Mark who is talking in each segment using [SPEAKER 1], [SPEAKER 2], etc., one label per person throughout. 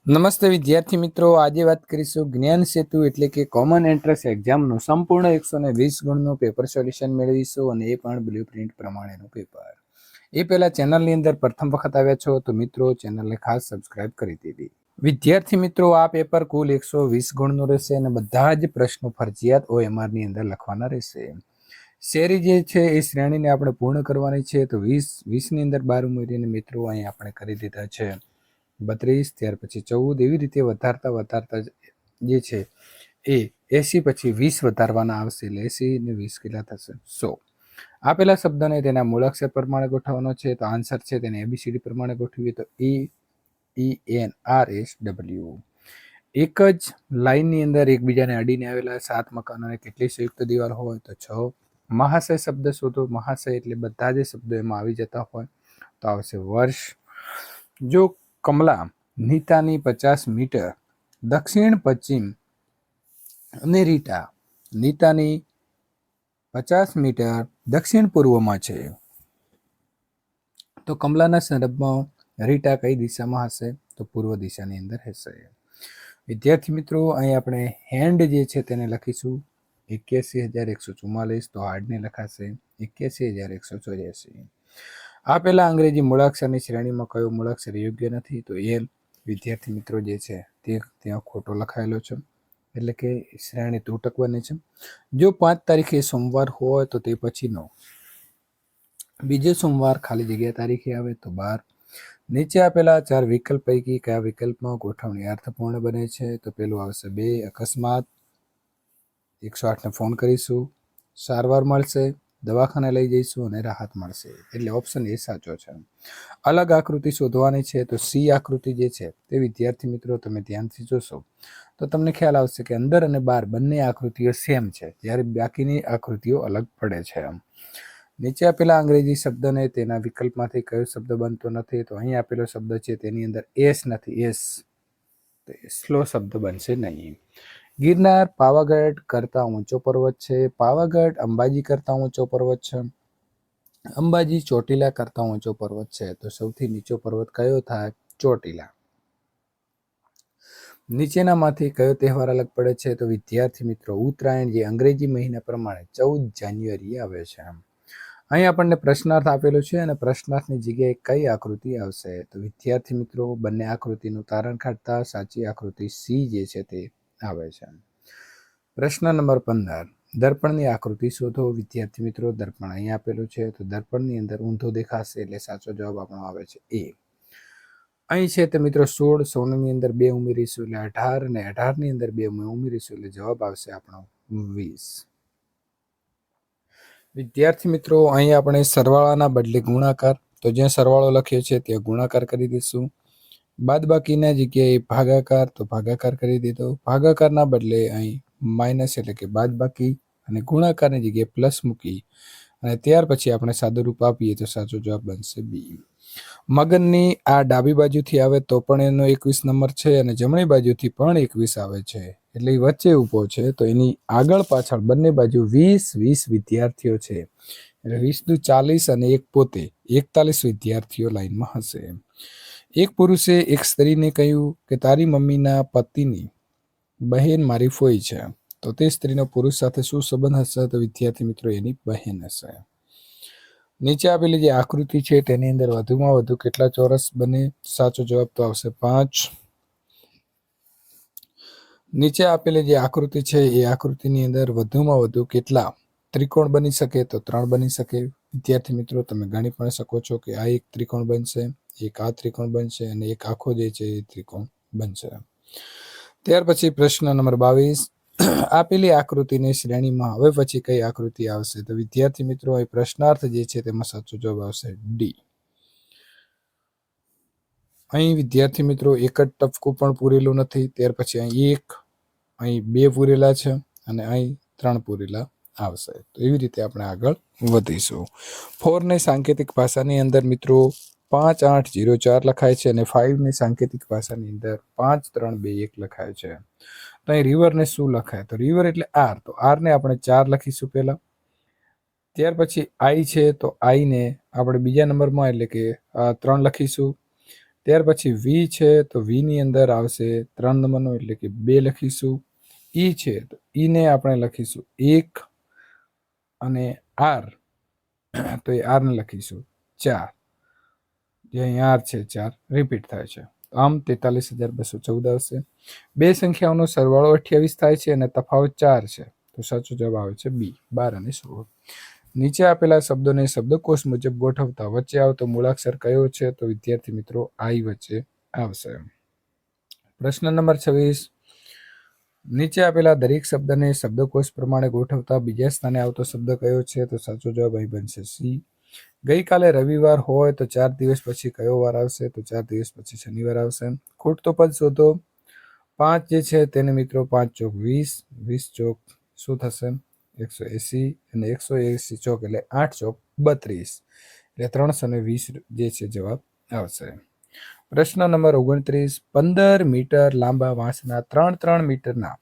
[SPEAKER 1] નમસ્તે વિદ્યાર્થી મિત્રો, આજે વાત કરીશું જ્ઞાન સેતુ એટલે કે કોમન એન્ટ્રન્સ એક્ઝામનું સંપૂર્ણ 120 ગુણનું પેપર સોલ્યુશન મેળવીશું અને એ પણ બ્લુ પ્રિન્ટ પ્રમાણેનું પેપર. એ પહેલા ચેનલની અંદર પ્રથમ વખત આવ્યા છો તો મિત્રો ચેનલને ખાસ સબસ્ક્રાઇબ કરી દેવી. વિદ્યાર્થી મિત્રો, આ પેપર કુલ 120 ગુણનું રહેશે અને બધા જ પ્રશ્નો ફરજિયાત OMR ની અંદર લખવાના રહેશે. શેરી જે છે એ શ્રેણીને આપણે પૂર્ણ કરવાની છે, તો 20 ની અંદર 12 ઉમેરીને મિત્રો અહીં આપણે કરી દીધા છે 32, ત્યાર પછી 14, એવી રીતે વધારતા જે છે એ 80 પછી 20 વધારવાના આવશે, એટલે 80 ને 20 કેટલા થશે? 100. આપેલા શબ્દને તેના મૂળાક્ષર પ્રમાણે ગોઠવવાનો છે, તો આન્સર છે તેને ABCD પ્રમાણે ગોઠવીએ તો EENRSW. એક જ લાઇનની અંદર એકબીજાને અડીને આવેલા 7 મકાનોને કેટલી સંયુક્ત દિવાલ હોય? તો 6. મહાશય શબ્દ શોધો. મહાશય એટલે બધા જ શબ્દો એમાં આવી જતા હોય, તો આવશે વર્ષ. જો કમલા નીતાની 50 મીટર દક્ષિણ પશ્ચિમ અને રીટા નીતાની 50 મીટર દક્ષિણ પૂર્વમાં છે, તો કમલાના સંદર્ભમાં રીટા કઈ દિશામાં હશે? તો પૂર્વ દિશાની અંદર હશે. વિદ્યાર્થી મિત્રો, અહીં આપણે હેન્ડ જે છે તેને લખીશું 81,144, તો હાર્ડને લખાશે 81,184. આપેલા અંગ્રેજી મૂળાક્ષરની શ્રેણીમાં કયો મૂળાક્ષર યોગ્ય નથી? તો એલ. વિદ્યાર્થી મિત્રો જે છે તે ત્યાં ખોટો લખાયેલો છે, એટલે કે શ્રેણી ત્રુટક બને છે. જો 5 તારીખે સોમવાર હોય તો તે પછીનો બીજો સોમવાર ખાલી જગ્યા તારીખે આવે તો 12. નીચે આપેલા 4 વિકલ્પ પૈકી કયા વિકલ્પમાં ગોઠવણી અર્થપૂર્ણ બને છે? તો પેલું આવશે 2. અકસ્માત, 108 ને ફોન કરીશું, સારવાર મળશે, દવાખાને લઈ જઈશું અને રાહત મળશે, એટલે ઓપ્શન એ સાચો છે. અલગ આકૃતિ શોધવાની છે, તો સી આકૃતિ જે છે તે વિદ્યાર્થી મિત્રો તમે ધ્યાનથી જોશો તો તમને ખ્યાલ આવશે કે અંદર અને બહાર બંને આકૃતિઓ સેમ છે, જ્યારે બાકીની આકૃતિઓ અલગ પડે છે. નીચે આપેલા અંગ્રેજી શબ્દને તેના વિકલ્પમાંથી કયો શબ્દ બનતો નથી? તો અહીં આપેલો શબ્દ છે તેની અંદર એસ નથી, એસ, તો સ્લો શબ્દ બનશે નહીં. ગિરનાર પાવાગઢ કરતા ઊંચો પર્વત છે. પાવાગઢ અંબાજી કરતા ઊંચો પર્વત છે. અંબાજી ચોટીલા કરતા ઊંચો પર્વત છે, તો સૌથી નીચો પર્વત કયો થાય? ચોટીલા. નીચેનામાંથી કયો તહેવાર અલગ પડે છે? તો વિદ્યાર્થી મિત્રો ઉત્તરાયણ, જે અંગ્રેજી મહિના પ્રમાણે 14 જાન્યુઆરી આવે છે. અહીં આપણને પ્રશ્નાર્થ આપેલો છે અને પ્રશ્નાર્થની જગ્યાએ કઈ આકૃતિ આવશે? તો વિદ્યાર્થી મિત્રો બંને આકૃતિનું તારણ કાઢતા સાચી આકૃતિ સી જે છે તે આવે છે. પ્રશ્ન નંબર 15, દર્પણની આકૃતિ શોધો. વિદ્યાર્થી મિત્રો દર્પણ અહીં આપેલું છે, તો દર્પણની અંદર ઊંધો દેખાશે, એટલે સાચો જવાબ આપણો આવે છે એ. અહીં છે તો મિત્રો 16, 16 ની અંદર 2 ઉમેરીશું એટલે 18, અને 18 ની અંદર 2 ઉમેરીશું એટલે જવાબ આવશે આપણો 20. વિદ્યાર્થી મિત્રો અહીં આપણે સરવાળાના બદલે ગુણાકાર, તો જ્યાં સરવાળો લખ્યો છે ત્યાં ગુણાકાર કરી દઈશું. બાદબાકીના જગ્યાએ ભાગાકાર, તો ભાગાકાર કરી દીધો. ભાગાકારના બદલે અહીં માઇનસ એટલે કે બાદબાકી, અને ગુણાકારની જગ્યાએ પ્લસ મૂકી અને ત્યાર પછી આપણે સાદું રૂપ આપીએ તો સાચો જવાબ બનશે બી. મગનની આ ડાબી બાજુથી આવે તો પણ એનો 21 નંબર છે અને જમણી બાજુથી પણ 21 આવે છે, એટલે એ વચ્ચે ઊભો છે, તો એની આગળ પાછળ બંને બાજુ 20 વિદ્યાર્થીઓ છે, એટલે 20 દુ 40 અને એક પોતે 41 વિદ્યાર્થીઓ લાઈનમાં હશે. એક પુરુષે એક સ્ત્રીને કહ્યું કે તારી મમ્મીના પતિની બહેન મારી ફોઈ છે, તો તે સ્ત્રીનો પુરુષ સાથે શું સંબંધ હશે? તો વિદ્યાર્થી મિત્રો એની બહેન હશે. નીચે આપેલી જે આકૃતિ છે તેની અંદર વધુમાં વધુ કેટલા ચોરસ બને? સાચો જવાબ તો આવશે 5. નીચે આપેલી જે આકૃતિ છે એ આકૃતિની અંદર વધુમાં વધુ કેટલા ત્રિકોણ બની શકે? તો 3 બની શકે. વિદ્યાર્થી મિત્રો તમે ગણી પણ શકો છો કે આ એક ત્રિકોણ બનશે, એક આ ત્રિકોણ બનશે અને એક આખો જે છે એ ત્રિકોણ બનશે. ત્યાર પછી પ્રશ્ન નંબર 22, આપેલી આકૃતિની શ્રેણીમાં હવે પછી કઈ આકૃતિ આવશે? તો વિદ્યાર્થી મિત્રો અહીં પ્રશ્નાર્થ જે છે તેમાં સાચો જવાબ આવશે ડી. અહીં વિદ્યાર્થી મિત્રો એક જ ટપકું પણ પૂરેલું નથી, ત્યાર પછી અહીં 2 પૂરેલા છે અને અહીં 3 પૂરેલા આવશે, તો એવી રીતે આપણે આગળ વધીશું. 4 ને સાંકેતિક ભાષાની અંદર મિત્રો 5804 લખાય છે અને 5 ની સાંકેતિક ભાષાની અંદર 5321 લખાય છે. તો અહીં રિવરને શું લખાય? તો રિવર એટલે આર, તો આર ને આપણે 4 લખીશું પહેલા. ત્યાર પછી આઈ છે, તો આઈને આપણે બીજા નંબરમાં એટલે કે 3 લખીશું. ત્યાર પછી વી છે તો વીની અંદર આવશે 3 નંબરનો એટલે કે 2 લખીશું. ઈ છે તો ઈને આપણે લખીશું 1 અને આર તો એ આરને લખીશું 4. જે અહીંયા આર છે 4 રિપીટ થાય છે. આમ 43,214 આવશે. બે સંખ્યાઓનો સરવાળો 28 થાય છે અને તફાવત 4 છે તો સાચો જવાબ આવે છે બી 12 અને 16. નીચે આપેલા શબ્દોને શબ્દકોશ મુજબ ગોઠવતા વચ્ચે આવતો મૂળાક્ષર કયો છે તો વિદ્યાર્થી મિત્રો આઈ વચ્ચે આવશે. પ્રશ્ન નંબર 26. નીચે આપેલા દરેક શબ્દને શબ્દકોશ પ્રમાણે ગોઠવતા બીજા સ્થાને આવતો શબ્દ કયો છે તો સાચો જવાબ અહીં બનશે સી. ગઈકાલે રવિવાર હોય તો 4 દિવસ પછી કયો વાર આવશે તો 4 દિવસ પછી શનિવાર આવશે. ખૂટતો પદ શોધો. 5 જે છે તેને મિત્રો 5 ચોક 20, 20 ચોક શું થશે 180 અને 180 ચોક એટલે 8 ચોક 32 એટલે 320 જે છે જવાબ આવશે. પ્રશ્ન નંબર 29. 15 મીટર લાંબા વાંસના 3 મીટરના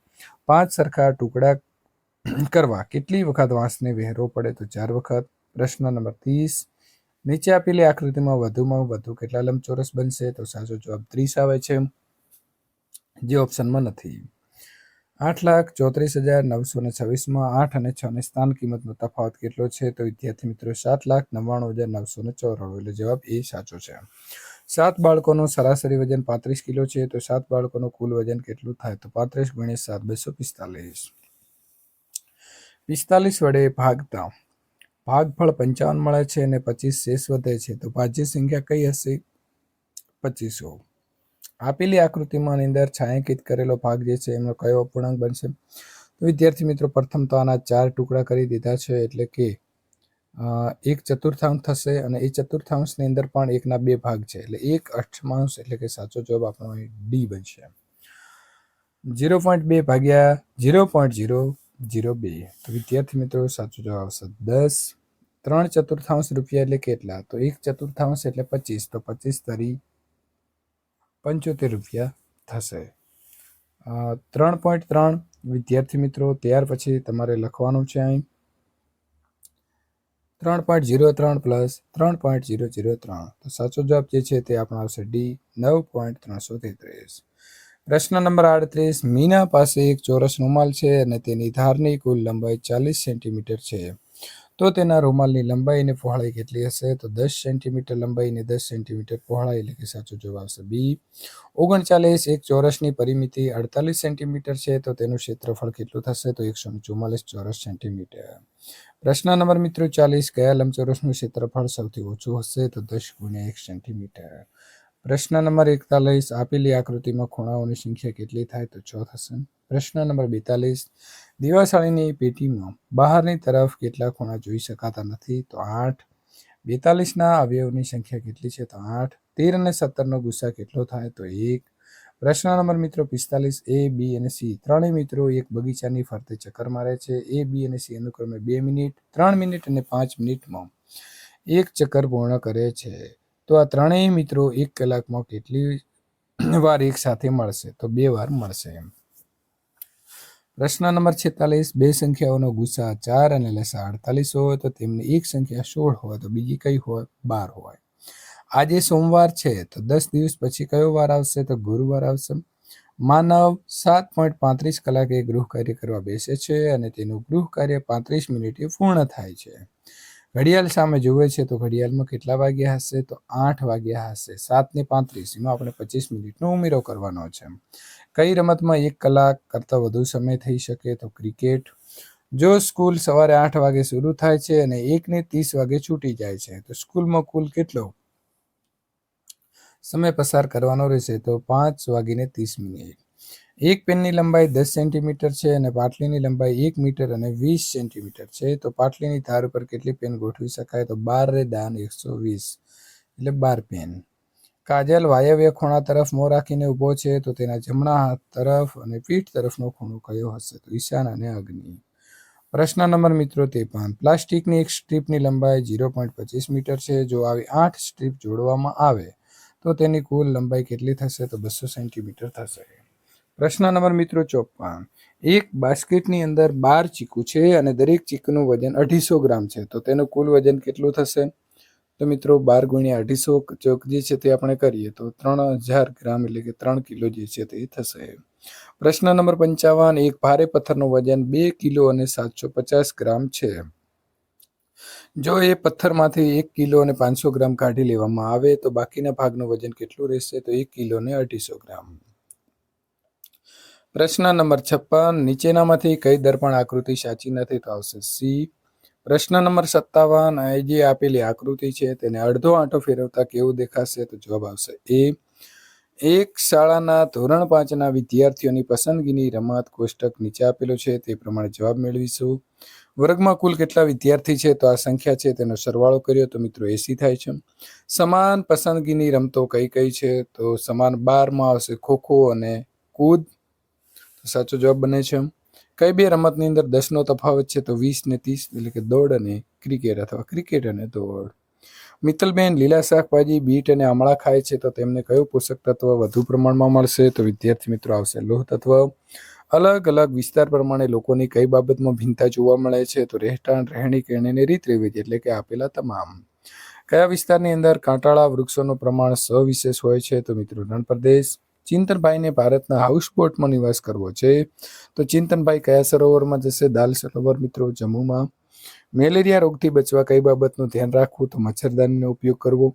[SPEAKER 1] 5 સરખા ટુકડા કરવા કેટલી વખત વાંસને વહેરવો પડે તો 4 વખત. પ્રશ્ન નંબર 30. નીચે આપેલી આકૃતિમાં વધુમાં વધુ કેટલા લંબચોરસ બનશે તો સાચો જવાબ 30 આવે છે જે ઓપ્શનમાં નથી. 8,34,926 8 અને 6 ની સ્થાન કિંમતનો તફાવત કેટલો છે તો વિદ્યાર્થી મિત્રો 7,99,994 એટલે જવાબ એ સાચો છે. 7 બાળકોનું સરાસરી વજન 35 કિલો છે તો 7 બાળકોનું કુલ વજન કેટલું થાય તો 35 × 7 245. 45 વડે ભાગતા ભાગફળ 55 મળે છે અને 25 શેષ વધે છે તો ભાજ્ય સંખ્યા કઈ હશે 2500. આપેલી આકૃતિમાં અંદર છાંયાંકિત કરેલો ભાગ જે છે એનો કયો અપૂર્ણાંક બનશે તો વિદ્યાર્થી મિત્રો પ્રથમ તો આના 4 ટુકડા કરી દીધા છે એટલે કે 1/4 થશે અને એ ચતુર્થાંશની અંદર પણ 1ના 2 ભાગ છે એટલે 1/8 એટલે કે સાચો જવાબ આપણો ડી બનશે. 0.2 ભાગ્યા 0.002 તો વિદ્યાર્થી મિત્રો સાચો જવાબ આવશે 10. 3/4 રૂપિયા એટલે કેટલા તો 1/4 એટલે 25 તો 25 તરી 75 રૂપિયા થશે. 3.3 વિદ્યાર્થી મિત્રો ત્યાર પછી તમારે લખવાનું છે અહીં 3.03 પ્લસ 3.003 તો સાચો જવાબ જે છે તે આપણો આવશે ડી 9.333. પ્રશ્ન નંબર 38. મીના પાસે એક ચોરસ રૂમાલ છે અને તેની ધારની કુલ લંબાઈ 40 સેન્ટીમીટર છે તો તેના રૂમાલની લંબાઈ અને પહોળાઈ કેટલી હશે તો 10 સેન્ટીમીટર લંબાઈ અને 10 સેન્ટીમીટર પહોળાઈ એટલે કે સાચો જવાબ આવશે બી. 39. એક ચોરસની પરિમિતિ 48 સેન્ટીમીટર છે તો તેનું ક્ષેત્રફળ કેટલું થશે તો 144 ચોરસ સેન્ટીમીટર. પ્રશ્ન નંબર મિત્રો 40. કયા લંબચોરસનું ક્ષેત્રફળ સૌથી ઓછું હશે તો 10 × 1 સેન્ટીમીટર. પ્રશ્ન નંબર 41. આપેલી આકૃતિમાં ખૂણાઓની સંખ્યા કેટલી થાય તો 6 થશે. પ્રશ્ન નંબર 42. દિવાસળીની પેટીમાં બહારની તરફ કેટલા ખૂણા જોઈ શકાતા નથી તો 8. 42ના અવયવની સંખ્યા કેટલી છે તો 8. 13 અને 17નો ગુસા કેટલો થાય તો 1. પ્રશ્ન નંબર મિત્રો 45. એ બી અને સી ત્રણેય મિત્રો એક બગીચાની ફરતે ચક્કર મારે છે. એ બી અને સી અનુક્રમે 2 મિનિટ 3 મિનિટ અને 5 મિનિટમાં એક ચક્કર પૂર્ણ કરે છે તો આ ત્રણેય મિત્રો 1 કલાકમાં કેટલી વાર એક સાથે મળશે તો 2 વાર મળશે. પ્રશ્ન નંબર 46. બે સંખ્યાઓનો ગુસા 4 અને લસા 48 હોય તો તેમની એક સંખ્યા 16 હોય તો બીજી કઈ હોય 12 હોય. આજે સોમવાર છે તો 10 દિવસ પછી કયો વાર આવશે તો ગુરુવાર આવશે. માનવ 7.35 કલાકે ગૃહ કાર્ય કરવા બેસે છે અને તેનું ગૃહ કાર્ય 35 મિનિટે પૂર્ણ થાય છે. ઘડિયાળ સામે જુએ છે તો ઘડિયાળમાં કેટલા વાગ્યા હશે તો 8 વાગ્યા હશે. 7 ને 35 એમાં આપણે 25 મિનિટનો ઉમેરો કરવાનો છે. કઈ રમતમાં 1 કલાક કરતાં વધુ સમય થઈ શકે તો ક્રિકેટ. જો સ્કૂલ સવારે 8 વાગે શરૂ થાય છે અને 1:30 વાગે છૂટી જાય છે તો સ્કૂલમાં કુલ કેટલો સમય પસાર કરવાનો રહેશે તો 5:30. એક પેનની લંબાઈ 10 સેન્ટીમીટર છે અને પાટલીની લંબાઈ 1 મીટર અને 20 સેન્ટીમીટર છે તો પાટલીની ધાર ઉપર કેટલી પેન ગોઠવી શકાય તો 12/120 એટલે 12 પેન. કાજલ વાયવ્ય ખૂણા તરફ મોં રાખીને ઊભો છે તો તેના જમણા હાથ તરફ અને પીઠ તરફનો ખૂણો કયો હશે તો ઈશાન અને અગ્નિ. પ્રશ્ન નંબર મિત્રો 53. પ્લાસ્ટિકની એક સ્ટ્રીપની લંબાઈ 0.25 મીટર છે. જો આવી 8 સ્ટ્રીપ જોડવામાં આવે તો તેની કુલ લંબાઈ કેટલી થશે તો 200 સેન્ટીમીટર થશે. પ્રશ્ન નંબર મિત્રો 54. એક બાસ્કેટની અંદર 12 ચીકુ છે અને દરેક ચીકુનું વજન 250 ગ્રામ છે તો તેનું કુલ વજન કેટલું થશે તો મિત્રો 12 ગુણ્યા 250 ચોક જે છે તે આપણે કરીએ તો 3000 ગ્રામ એટલે કે 3 કિલો જે છે તે થશે. પ્રશ્ન નંબર 55, એક ભારે પથ્થરનું વજન 2 કિલો અને 750 ગ્રામ છે. જો એ પથ્થરમાંથી 1 કિલો અને 500 ગ્રામ કાઢી લેવામાં આવે તો બાકીના ભાગનું વજન કેટલું રહેશે? તો 1 કિલો અને 250 ગ્રામ. પ્રશ્ન નંબર 56, નીચેનામાંથી કઈ દર્પણ આકૃતિ સાચી નથી? તો આવશે સી. પ્રશ્ન નંબર 57, આ જે આપેલી આકૃતિ છે તેને અડધો આંટો ફેરવતા કેવું દેખાશે? તો જવાબ આવશે એ. એક શાળાના ધોરણ 5ના વિદ્યાર્થીઓની પસંદગીની રમત કોષ્ટક નીચે આપેલું છે તે પ્રમાણે જવાબ મેળવીશું. વર્ગમાં કુલ કેટલા વિદ્યાર્થી છે? તો આ સંખ્યા છે તેનો સરવાળો કર્યો તો મિત્રો 80 થાય છે. સમાન પસંદગીની રમતો કઈ કઈ છે? તો સમાન 12માં આવશે ખોખો અને કૂદ. સાચો જવાબ બને છે. કઈ બે રમતની અંદર 10નો તફાવત છે? તો 20 ને 30 એટલે કે દોડ અને ક્રિકેટ અથવા ક્રિકેટ અને દોડ. મિત્તલબેન લીલા શાકભાજી બીટ અને આમળા ખાય છે તો તેમને કયું પોષક તત્વ વધુ પ્રમાણમાં મળશે? તો વિદ્યાર્થી મિત્રો આવશે લોહ તત્વ. અલગ અલગ વિસ્તાર પ્રમાણે લોકોની કઈ બાબતમાં ભિન્નતા જોવા મળે છે? તો રહેઠાણ, રહેણી કહેણી અને રીત રિવાજ એટલે કે આપેલા તમામ. કયા વિસ્તારની અંદર કાંટાળા વૃક્ષોનું પ્રમાણ સવિશેષ હોય છે? તો મિત્રો રણપ્રદેશ. ચિંતનભાઈને ભારતના હાઉસબોટમાં નિવાસ કરવો છે તો ચિંતનભાઈ કયા સરોવરમાં જશે? દાલ સરોવર મિત્રો જમ્મુમાં. મેલેરિયા રોગથી બચવા કઈ બાબતનું ધ્યાન રાખવું? તો મચ્છરદાનીનો ઉપયોગ કરવો.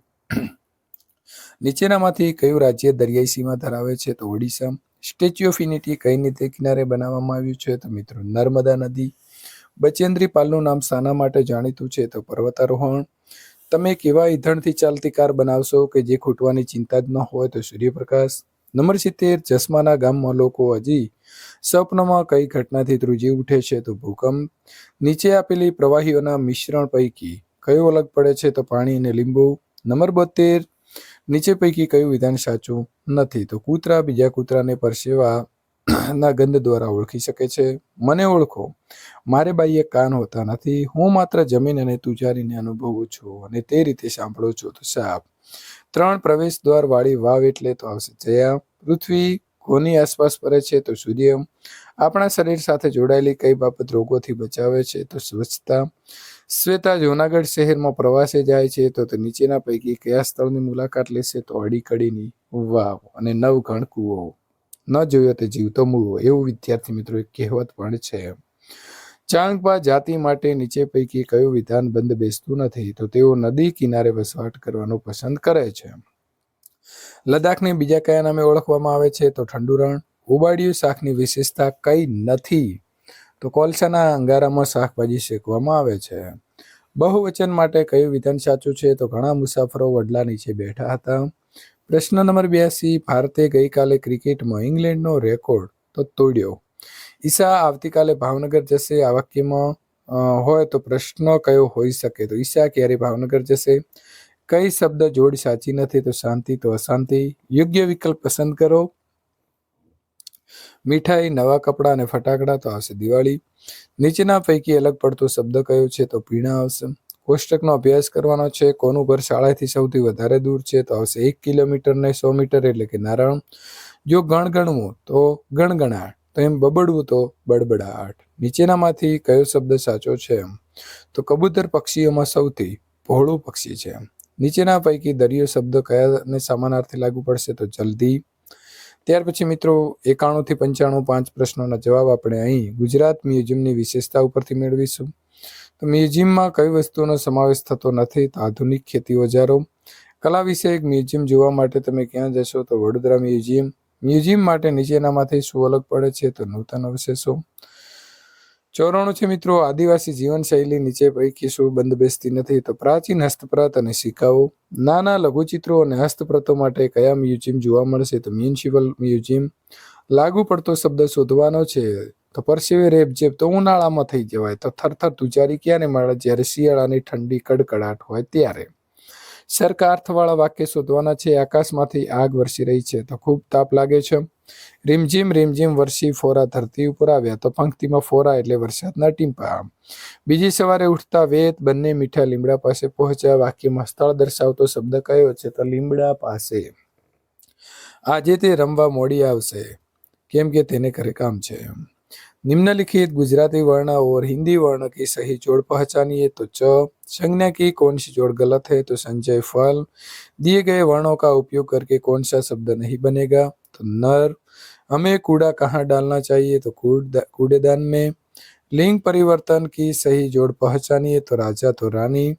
[SPEAKER 1] નીચેનામાંથી કયું રાજ્ય દરિયાઈ સીમા ધરાવે છે? તો ઓડિશા. સ્ટેચ્યુ ઓફ યુનિટી કઈ નદી કિનારે બનાવવામાં આવ્યું છે? તો મિત્રો નર્મદા નદી. બચેન્દ્રી પાલનું નામ શાના માટે જાણીતું છે? તો પર્વતારોહણ. તમે કેવા ઈંધણથી ચાલતી કાર બનાવશો કે જે ખૂટવાની ચિંતા જ ન હોય? તો સૂર્યપ્રકાશ. નંબર 70, ચશ્માના ગામમાં લોકો હજી સ્વપ્નમાં કઈ ઘટનાથી ધ્રુજી ઉઠે છે? તો ભૂકંપ. નીચે આપેલી પ્રવાહીઓના મિશ્રણ પૈકી કયું અલગ પડે છે? તો પાણી અને લીંબુ. નંબર 72, નીચે પૈકી કયું વિધાન સાચું નથી? તો કૂતરા બીજા કૂતરાને પરસેવા ના ગંધ દ્વારા ઓળખી શકે છે. મને ઓળખો, મારે બાહ્ય કાન હોતા નથી, હું માત્ર જમીન અને તુજારીને અનુભવું છું અને તે રીતે સાંભળું છું. તો સાપ. 3 પ્રવેશ દ્વાર વાળી વાવ એટલે? તો આવશે જયા. પૃથ્વી કોની આસપાસ ફરે છે? તો સૂર્ય. આપણા શરીર સાથે જોડાયેલી કઈ બાબત રોગોથી બચાવે છે? તો સ્વચ્છતા. શ્વેતા જૂનાગઢ શહેરમાં પ્રવાસે જાય છે તો નીચેના પૈકી કયા સ્થળની મુલાકાત લેશે? તો અડીકડીની વાવ અને નવઘણ કૂવો. ન જોયો તે જીવતો મૂવો એવું વિદ્યાર્થી મિત્રો એક કહેવત પણ છે. ચાંગપા જાતિ માટે નીચે પૈકી કયું વિધાન બંધ બેસતું નથી? તો તેઓ નદી કિનારે વસવાટ કરવાનું પસંદ કરે છે. લદ્દાખને બીજા કયા નામે ઓળખવામાં આવે છે? તો ઠંડુ રણ. ઉબાડિયું શાકની વિશેષતા કઈ નથી? તો કોલસાના અંગારામાં શાકભાજી શેકવામાં આવે છે. બહુવચન માટે કયું વિધાન સાચું છે? તો ઘણા મુસાફરો વડલા નીચે બેઠા હતા. પ્રશ્ન નંબર 82, ભારતે ગઈકાલે ક્રિકેટમાં ઇંગ્લેન્ડનો રેકોર્ડ તો તોડ્યો. ઈશા આવતીકાલે ભાવનગર જશે. આ વાક્યમાં હોય તો પ્રશ્ન કયો હોઈ શકે? તો ઈશા ક્યારે ભાવનગર જશે? કઈ શબ્દ જોડ સાચી નથી? તો શાંતિ તો અશાંતિ. યોગ્ય વિકલ્પ પસંદ કરો. મીઠાઈ, નવા કપડાં અને ફટાકડા તો આવશે દિવાળી. નીચેના પૈકી અલગ પડતો શબ્દ કયો છે? તો પીણા આવશે. કોષ્ટકનો અભ્યાસ કરવાનો છે. કોનું ઘર શાળાથી સૌથી વધારે દૂર છે? તો આવશે 1 કિલોમીટર ને 100 મીટર એટલે કે નારાયણ. જો ગણગણવું તો ગણગણાટ, તો એમ બબડવું તો બડબડાટ. નીચેનામાંથી કયો શબ્દ સાચો છે? તો કબૂતર પક્ષીઓમાં સૌથી પહોળું પક્ષી છે. નીચેના પૈકી દરિયો શબ્દ કયાને સમાનાર્થી લાગુ પડશે? તો જલ્દી. ત્યાર પછી મિત્રો 91 થી 95 5 પ્રશ્નોના જવાબ આપણે અહીં ગુજરાત મ્યુઝિયમની વિશેષતા ઉપરથી મેળવીશું. તો મ્યુઝિયમમાં કઈ વસ્તુનો સમાવેશ થતો નથી? તો આધુનિક ખેતી ઓજારો. કલા વિષયક મ્યુઝિયમ જોવા માટે તમે ક્યાં જશો? તો વડોદરા મ્યુઝિયમ. મ્યુઝિયમ માટે નીચેનામાંથી શું અલગ પડે છે? તો નૂતન અવશેષો. 94 છે મિત્રો, આદિવાસી જીવનશૈલી નીચે પૈકી શું બંધબેસતી નથી? તો પ્રાચીન હસ્તપ્રત અને સિક્કાઓ. નાના લઘુચિત્રો અને હસ્તપ્રતો માટે કયા મ્યુઝિયમ જોવા મળશે? તો મ્યુનિસિપલ મ્યુઝિયમ. લાગુ પડતો શબ્દ શોધવાનો છે. તો પરસેવે રેબઝેબ તો ઉનાળામાં થઈ જવાય. તો થરથર તુજારી ક્યારે મળે? જ્યારે શિયાળાની ઠંડી કડકડાટ હોય ત્યારે. સરખા અર્થવાળા વાક્ય શોધવાના છે. આકાશમાંથી આગ વરસી રહી છે તો ખૂબ તાપ લાગે છે. રીમઝીમ રીમઝીમ વરસી ફોરા ધરતી ઉપર આવ્યા. તો પંક્તિમાં ફોરા એટલે વરસાદના ટીમ્પા. બીજી સવારે ઉઠતા વેત બંને મીઠા લીમડા પાસે પહોંચ્યા. વાક્યમાં સ્થળ દર્શાવતો શબ્દ કયો છે? તો લીમડા પાસે. આજે તે રમવા મોડી આવશે કેમ કે તેને ઘરે કામ છે. निम्नलिखित गुजराती वर्ण और हिंदी वर्ण की सही जोड़ पहचानिए। तो च संज्ञा की कौन सी जोड़ गलत है? तो संजय फल। दिए गए वर्णों का उपयोग करके कौन सा शब्द नहीं बनेगा? तो नर। हमें कूड़ा कहाँ डालना चाहिए? तो कूड़ेदान में। लिंग परिवर्तन की सही जोड़ पहचानिए? तो राजा तो रानी।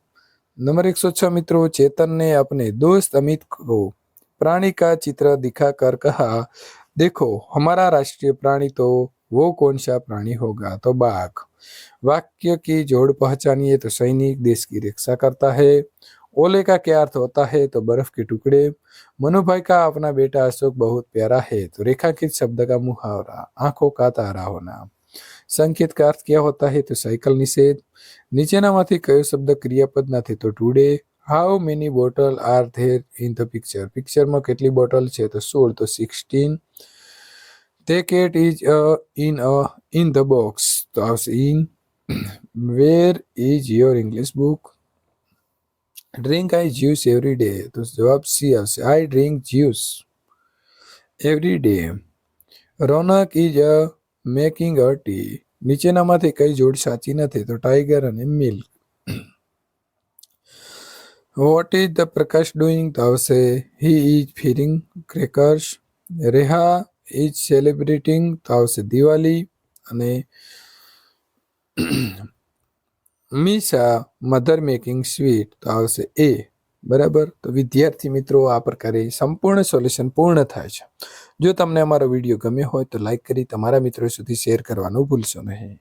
[SPEAKER 1] नंबर 106 मित्रों, चेतन ने अपने दोस्त अमित को प्राणी का चित्र दिखाकर कहा, देखो हमारा राष्ट्रीय प्राणी तो वो कौन सा प्राणी होगा? तो बाघ। वाक्य की जोड़ पहचानिए? तो सैनिक देश की रक्षा करता है। ओले का क्या अर्थ होता है? तो बर्फ के टुकड़े। मनुभाई का अपना बेटा अशोक बहुत प्यारा है। तो रेखांकित शब्द का मुहावरा, आंखों का तारा होना। संकेत का अर्थ क्या होता है? तो साइकिल निषेध। નીચેનામાંથી કયો શબ્દ ક્રિયાપદ નથી? તો today. How many bottle are there in the picture? પિક્ચરમાં કેટલી બોટલ છે? તો 16. તો 16. The cat is in the box? તો આવશે in. Where is your English book? Drink I juice every day? તો જવાબ સી આવશે, I drink juice every day. Raunak is making a tea? નીચેનામાંથી કઈ જોડ સાચી નથી? તો ટાઈગર અને milk. What is the Prakash doing? તો આવશે હી is firing crackers. Reha is celebrating? તો આવશે દિવાળી. અને મીસા મધર મેકિંગ સ્વીટ? તો આવશે એ. બરાબર. તો વિદ્યાર્થી મિત્રો, આ પ્રકારે સંપૂર્ણ સોલ્યુશન પૂર્ણ થાય છે. જો તમને અમારો વિડીયો ગમ્યો હોય તો લાઈક કરી તમારા મિત્રો સુધી શેર કરવાનું ભૂલશો નહીં.